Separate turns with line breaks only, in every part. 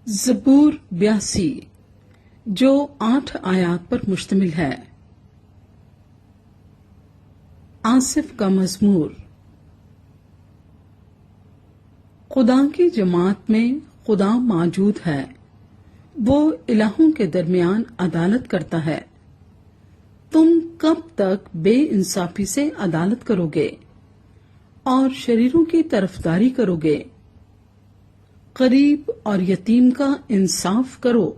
زبور 82 جو 8 آیات پر مشتمل ہے۔ آصف کا مزمور۔ خدا کی جماعت میں خدا موجود ہے، وہ الہوں کے درمیان عدالت کرتا ہے۔ تم کب تک بے انصافی سے عدالت کرو گے اور شریروں کی طرفداری کرو گے؟ غریب اور یتیم کا انصاف کرو،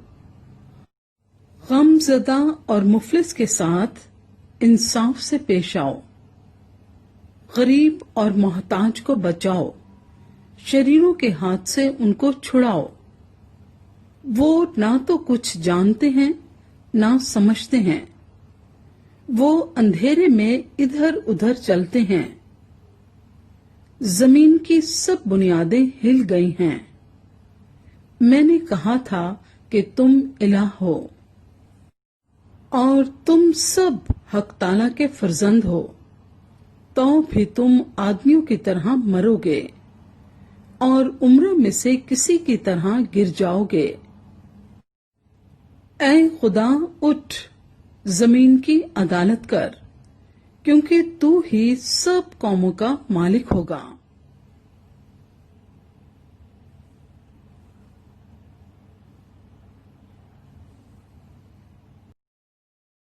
غم زدہ اور مفلس کے ساتھ انصاف سے پیش آؤ۔ غریب اور محتاج کو بچاؤ، شریروں کے ہاتھ سے ان کو چھڑاؤ۔ وہ نہ تو کچھ جانتے ہیں نہ سمجھتے ہیں، وہ اندھیرے میں ادھر ادھر چلتے ہیں۔ زمین کی سب بنیادیں ہل گئی ہیں۔ میں نے کہا تھا کہ تم الہ ہو اور تم سب حق تعالی کے فرزند ہو، تو بھی تم آدمیوں کی طرح مرو گے اور عمروں میں سے کسی کی طرح گر جاؤ گے۔ اے خدا اٹھ، زمین کی عدالت کر، کیونکہ تو ہی سب قوموں کا مالک ہوگا۔